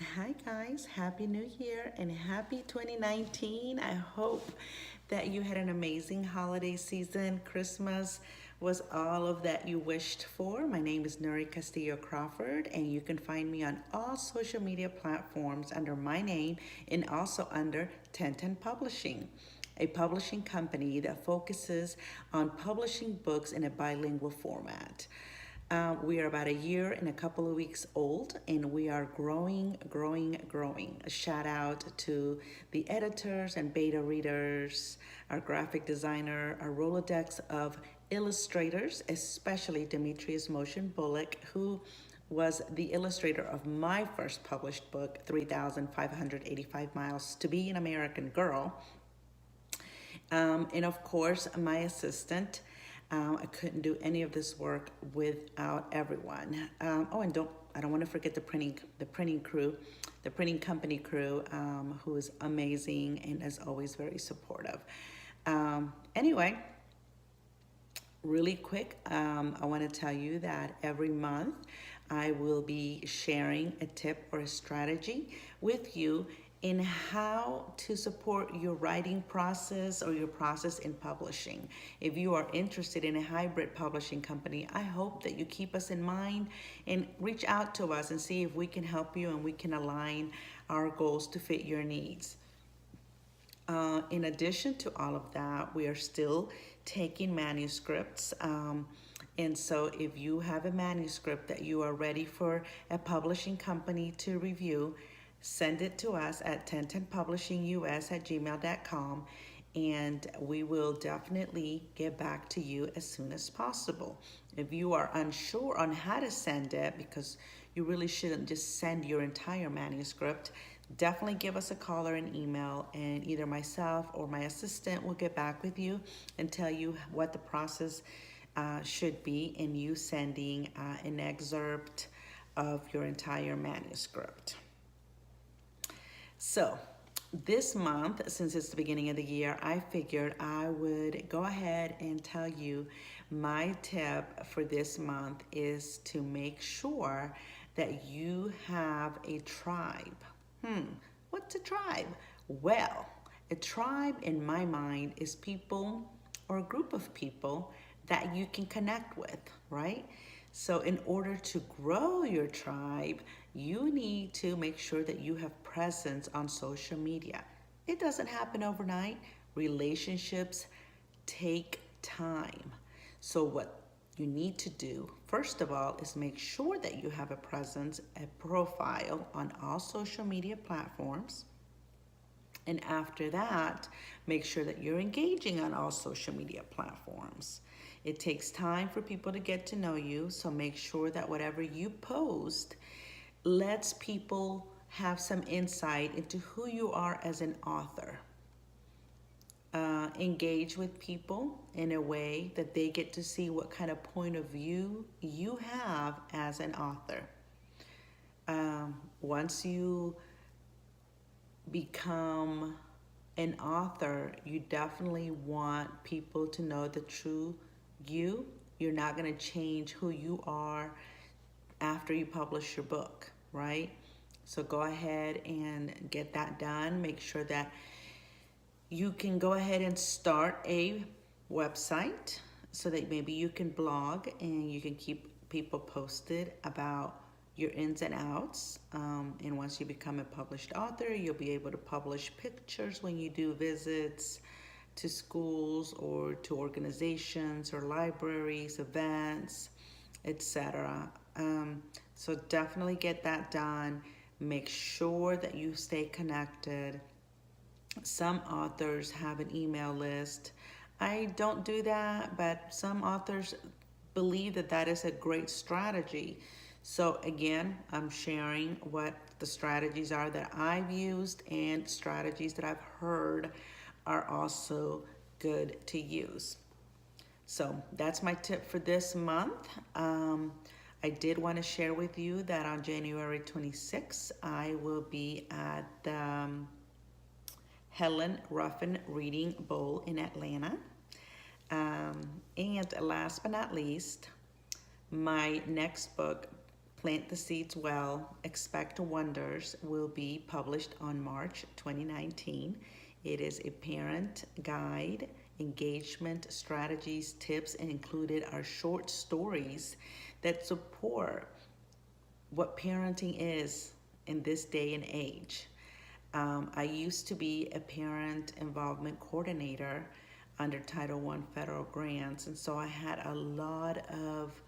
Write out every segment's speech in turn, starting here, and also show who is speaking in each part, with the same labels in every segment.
Speaker 1: Hi guys, Happy New Year and Happy 2019. I hope that you had an amazing holiday season. Christmas was all of that you wished for. My name is Nuri Castillo Crawford, and you can find me on all social media platforms under my name and also under 1010 Publishing, a publishing company that focuses on publishing books in a bilingual format. We are about a year and a couple of weeks old, and we are growing, growing, growing. A shout out to the editors and beta readers, our graphic designer, our Rolodex of illustrators, especially Demetrius Motion Bullock, who was the illustrator of my first published book, 3,585 Miles to Be an American Girl. And of course, my assistant. I couldn't do any of this work without everyone. And I don't want to forget the printing crew, the printing company crew, who is amazing and is always very supportive. Anyway, really quick, I want to tell you that every month I will be sharing a tip or a strategy with you in how to support your writing process or your process in publishing. If you are interested in a hybrid publishing company, I hope that you keep us in mind and reach out to us and see if we can help you and we can align our goals to fit your needs. In addition to all of that, we are still taking manuscripts. And so if you have a manuscript that you are ready for a publishing company to review, send it to us at 1010publishingus@gmail.com, and we will definitely get back to you as soon as possible. If you are unsure on how to send it, because you really shouldn't just send your entire manuscript, definitely give us a call or an email, and either myself or my assistant will get back with you and tell you what the process should be in you sending an excerpt of your entire manuscript. So, this month, since it's the beginning of the year, I figured I would go ahead and tell you my tip for this month is to make sure that you have a tribe. What's a tribe? Well, a tribe in my mind is people or a group of people that you can connect with, right? So, in order to grow your tribe, you need to make sure that you have presence on social media. It doesn't happen overnight. Relationships take time. So, what you need to do, first of all, is make sure that you have a presence, a profile on all social media platforms. And after that, make sure that you're engaging on all social media platforms. It takes time for people to get to know you, so make sure that whatever you post lets people have some insight into who you are as an author. Engage with people in a way that they get to see what kind of point of view you have as an author. Once you become an author, you definitely want people to know the true you. You're not going to change who you are after you publish your book, right? So go ahead and get that done. Make sure that you can go ahead and start a website so that maybe you can blog and you can keep people posted about your ins and outs. And once you become a published author, you'll be able to publish pictures when you do visits to schools or to organizations or libraries, events, etc. So definitely get that done. Make sure that you stay connected. Some authors have an email list. I don't do that, but some authors believe that that is a great strategy. So again, I'm sharing what the strategies are that I've used and strategies that I've heard are also good to use. So that's my tip for this month. I did want to share with you that on January 26th, I will be at the Helen Ruffin Reading Bowl in Atlanta. And last but not least, my next book, Plant the Seeds Well, Expect Wonders will be published on March 2019. It is a parent guide, engagement strategies, tips, and included are short stories that support what parenting is in this day and age. I used to be a parent involvement coordinator under Title I federal grants, and so I had a lot of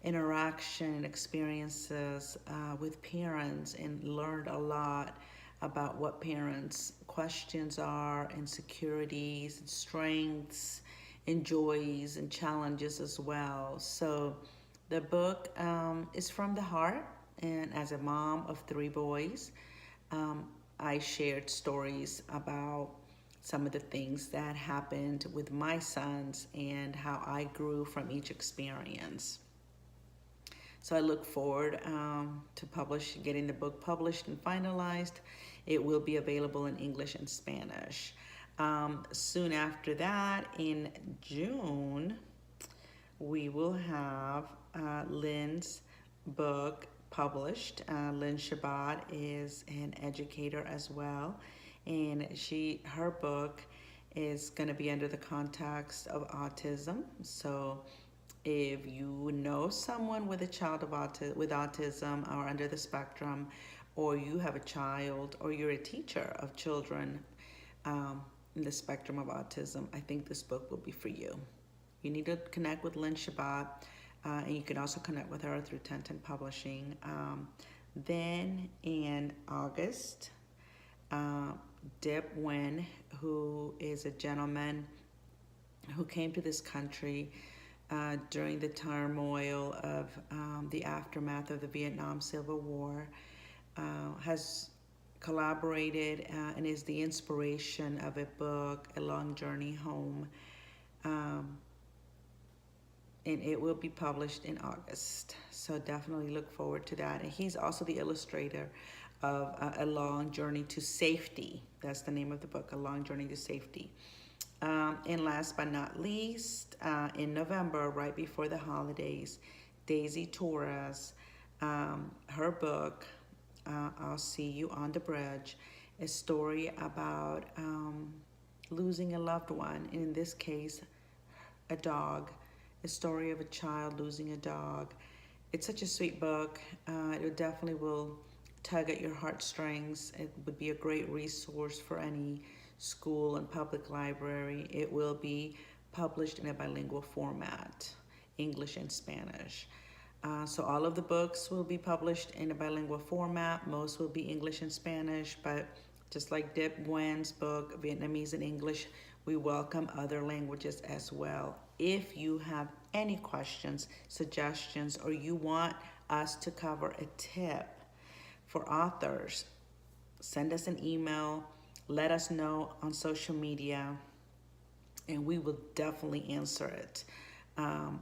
Speaker 1: interaction and experiences with parents and learned a lot about what parents' questions are, insecurities, and strengths, and joys, and challenges as well. So the book is from the heart, and as a mom of three boys, um, I shared stories about some of the things that happened with my sons and how I grew from each experience. So I look forward to getting the book published and finalized. It will be available in English and Spanish. Soon after that, in June, we will have Lynn's book published. Lynn Shabbat is an educator as well, and her book is going to be under the context of autism. So if you know someone with a child with autism or under the spectrum, or you have a child, or you're a teacher of children in the spectrum of autism, I think this book will be for you. You need to connect with Lynn Shabbat, and you can also connect with her through Tenten Publishing. Then in August, Dip Nguyen, who is a gentleman who came to this country during the turmoil of the aftermath of the Vietnam Civil War, has collaborated and is the inspiration of a book, A Long Journey Home. And it will be published in August. So definitely look forward to that. And he's also the illustrator of A Long Journey to Safety. That's the name of the book, A Long Journey to Safety. And last but not least, in November, right before the holidays, Daisy Torres, her book, I'll See You on the Bridge, a story about losing a loved one, and in this case, a dog, a story of a child losing a dog. It's such a sweet book. It definitely will tug at your heartstrings. It would be a great resource for any school and public library. It will be published in a bilingual format, English and Spanish. So all of the books will be published in a bilingual format. Most will be English and Spanish, but just like Dip Nguyen's book, Vietnamese and English, we welcome other languages as well. If you have any questions, suggestions, or you want us to cover a tip for authors, send us an email, let us know on social media, and we will definitely answer it.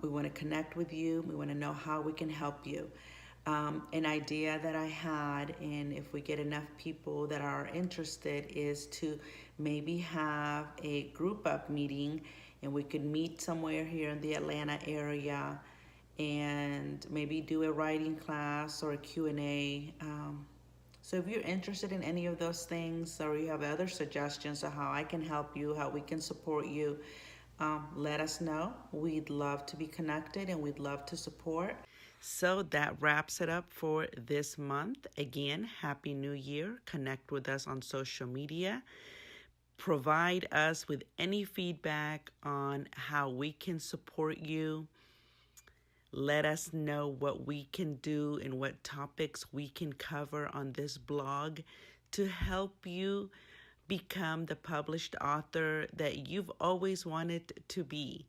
Speaker 1: We want to connect with you. We want to know how we can help you. An idea that I had, and if we get enough people that are interested, is to maybe have a group up meeting, and we could meet somewhere here in the Atlanta area and maybe do a writing class or a Q&A. So if you're interested in any of those things, or you have other suggestions of how I can help you, how we can support you, let us know. We'd love to be connected, and we'd love to support. So that wraps it up for this month. Again, Happy New Year. Connect with us on social media. Provide us with any feedback on how we can support you. Let us know what we can do and what topics we can cover on this blog to help you become the published author that you've always wanted to be.